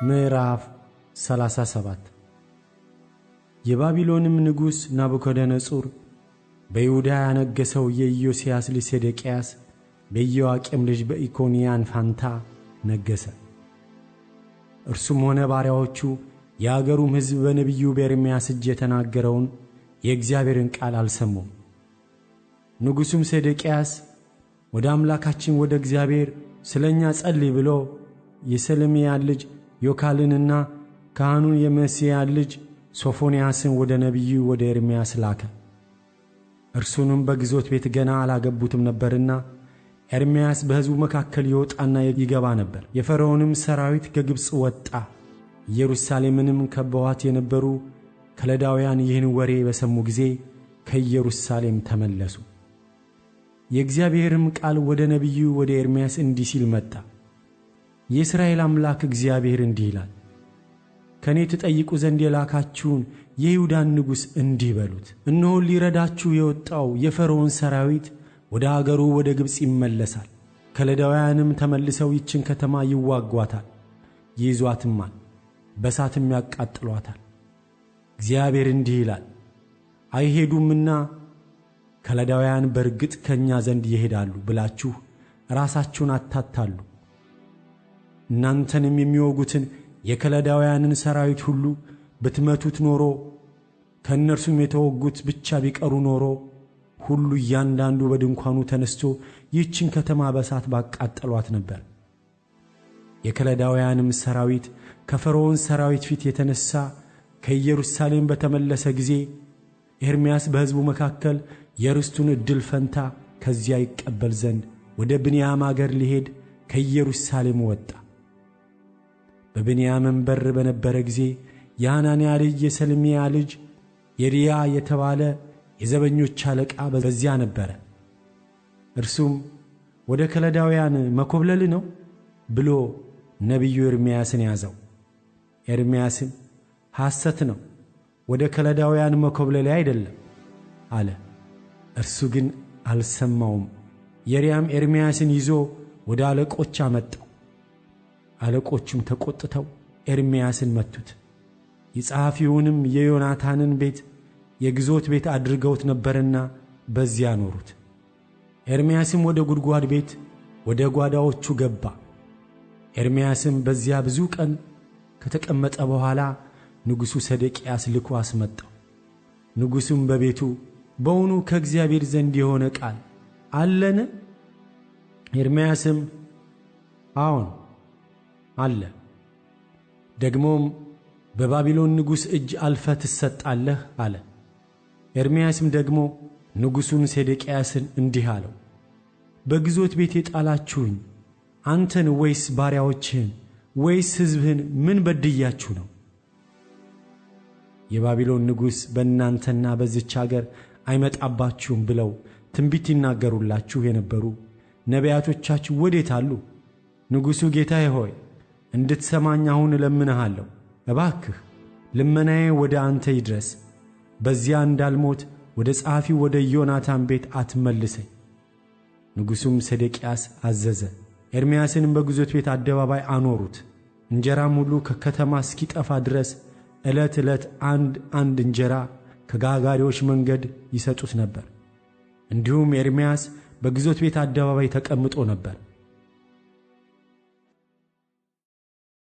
ምዕራፍ 37 የባቢሎንም ንጉሥ ናቡከደነፆር በይሁዳ ያነገሠው የኢዮስያስ ልጅ ሴዴቅያስ በኢዮአቄም ልጅ በኢኮንያን ፋንታ ነገሠ። እርሱም ሆነ ባሪያዎቹ የአገሩም ሕዝብ በነቢዩ በኤርምያስ እጅ የተናገረውን የእግዚአብሔርን ቃል አልሰሙም። ንጉሡም ሴዴቅያስ ወደ አምላካችን ወደ እግዚአብሔር ስለ እኛ ጸልይ ብሎ የሰሌምያን ልጅ ዮካልንና ካህኑን የመዕሤያን ልጅ ሶፎንያስን ወደ ነቢዩ ወደ ኤርምያስ ላከ። እርሱንም በግዞት ቤት ገና አላገቡትም ነበርና ኤርምያስ በሕዝቡ መካከል ይወጣና ይገባ ነበር። የፈርዖንም ሰራዊት ከግብፅ ወጣ። ኢየሩሳሌምንም ከበዋት የነበሩ ከለዳውያን ይህን ወሬ በሰሙ ጊዜ ከኢየሩሳሌም ተመለሱ። የእግዚአብሔርም ቃል ወደ ነቢዩ ወደ ኤርምያስ እንዲህ ሲል መጣ። የእስራኤል አምላክ እግዚአብሔር እንዲህ ይላል፣ ከእኔ ትጠይቁ ዘንድ የላካችሁን የይሁዳን ንጉሥ እንዲህ በሉት፣ እነሆ ሊረዳችሁ የወጣው የፈርዖን ሰራዊት ወደ አገሩ ወደ ግብፅ ይመለሳል። ከለዳውያንም ተመልሰው ይችን ከተማ ይዋጓታል፣ ይይዟትማል፣ በሳትም ያቃጥሏታል። እግዚአብሔር እንዲህ ይላል፣ አይሄዱምና ከለዳውያን በርግጥ ከእኛ ዘንድ ይሄዳሉ ብላችሁ ራሳችሁን አታታሉ። እናንተንም የሚወጉትን የከለዳውያንን ሰራዊት ሁሉ ብትመቱት ኖሮ ከእነርሱም የተወጉት ብቻ ቢቀሩ ኖሮ ሁሉ እያንዳንዱ በድንኳኑ ተነስቶ ይህችን ከተማ በሳት ባቃጠሏት ነበር። የከለዳውያንም ሰራዊት ከፈርዖን ሰራዊት ፊት የተነሣ ከኢየሩሳሌም በተመለሰ ጊዜ ኤርምያስ በሕዝቡ መካከል የርስቱን ዕድል ፈንታ ከዚያ ይቀበል ዘንድ ወደ ብንያም አገር ሊሄድ ከኢየሩሳሌም ወጣ። በብንያምም በር በነበረ ጊዜ የሐናንያ ልጅ የሰሌምያ ልጅ የሪያ የተባለ የዘበኞች አለቃ በዚያ ነበረ። እርሱም ወደ ከለዳውያን መኰብለል ነው ብሎ ነቢዩ ኤርምያስን ያዘው። ኤርምያስም ሐሰት ነው፣ ወደ ከለዳውያን መኰብለል አይደለም አለ። እርሱ ግን አልሰማውም። የሪያም ኤርምያስን ይዞ ወደ አለቆች አመጣው። አለቆቹም ተቈጥተው ኤርምያስን መቱት። የጸሐፊውንም የዮናታንን ቤት የግዞት ቤት አድርገውት ነበርና በዚያ ኖሩት። ኤርምያስም ወደ ጉድጓድ ቤት ወደ ጓዳዎቹ ገባ። ኤርምያስም በዚያ ብዙ ቀን ከተቀመጠ በኋላ ንጉሡ ሴዴቅያስ ልኮ አስመጣው። ንጉሡም በቤቱ በውኑ ከእግዚአብሔር ዘንድ የሆነ ቃል አለን? ኤርምያስም አዎን አለ። ደግሞም በባቢሎን ንጉሥ እጅ አልፈህ ትሰጣለህ አለ። ኤርምያስም ደግሞ ንጉሡን ሴዴቅያስን እንዲህ አለው፣ በግዞት ቤት የጣላችሁኝ አንተን ወይስ ባሪያዎችህን ወይስ ሕዝብህን ምን በድያችሁ ነው? የባቢሎን ንጉሥ በእናንተና በዚች አገር አይመጣባችሁም ብለው ትንቢት ይናገሩላችሁ የነበሩ ነቢያቶቻችሁ ወዴት አሉ? ንጉሡ ጌታዬ ሆይ እንድትሰማኝ አሁን እለምንሃለሁ። እባክህ ልመናዬ ወደ አንተ ይድረስ። በዚያ እንዳልሞት ወደ ጸሐፊው ወደ ዮናታን ቤት አትመልሰኝ። ንጉሡም ሴዴቅያስ አዘዘ። ኤርምያስንም በግዞት ቤት አደባባይ አኖሩት። እንጀራም ሁሉ ከከተማ እስኪጠፋ ድረስ ዕለት ዕለት አንድ እንጀራ ከጋጋሪዎች መንገድ ይሰጡት ነበር። እንዲሁም ኤርምያስ በግዞት ቤት አደባባይ ተቀምጦ ነበር።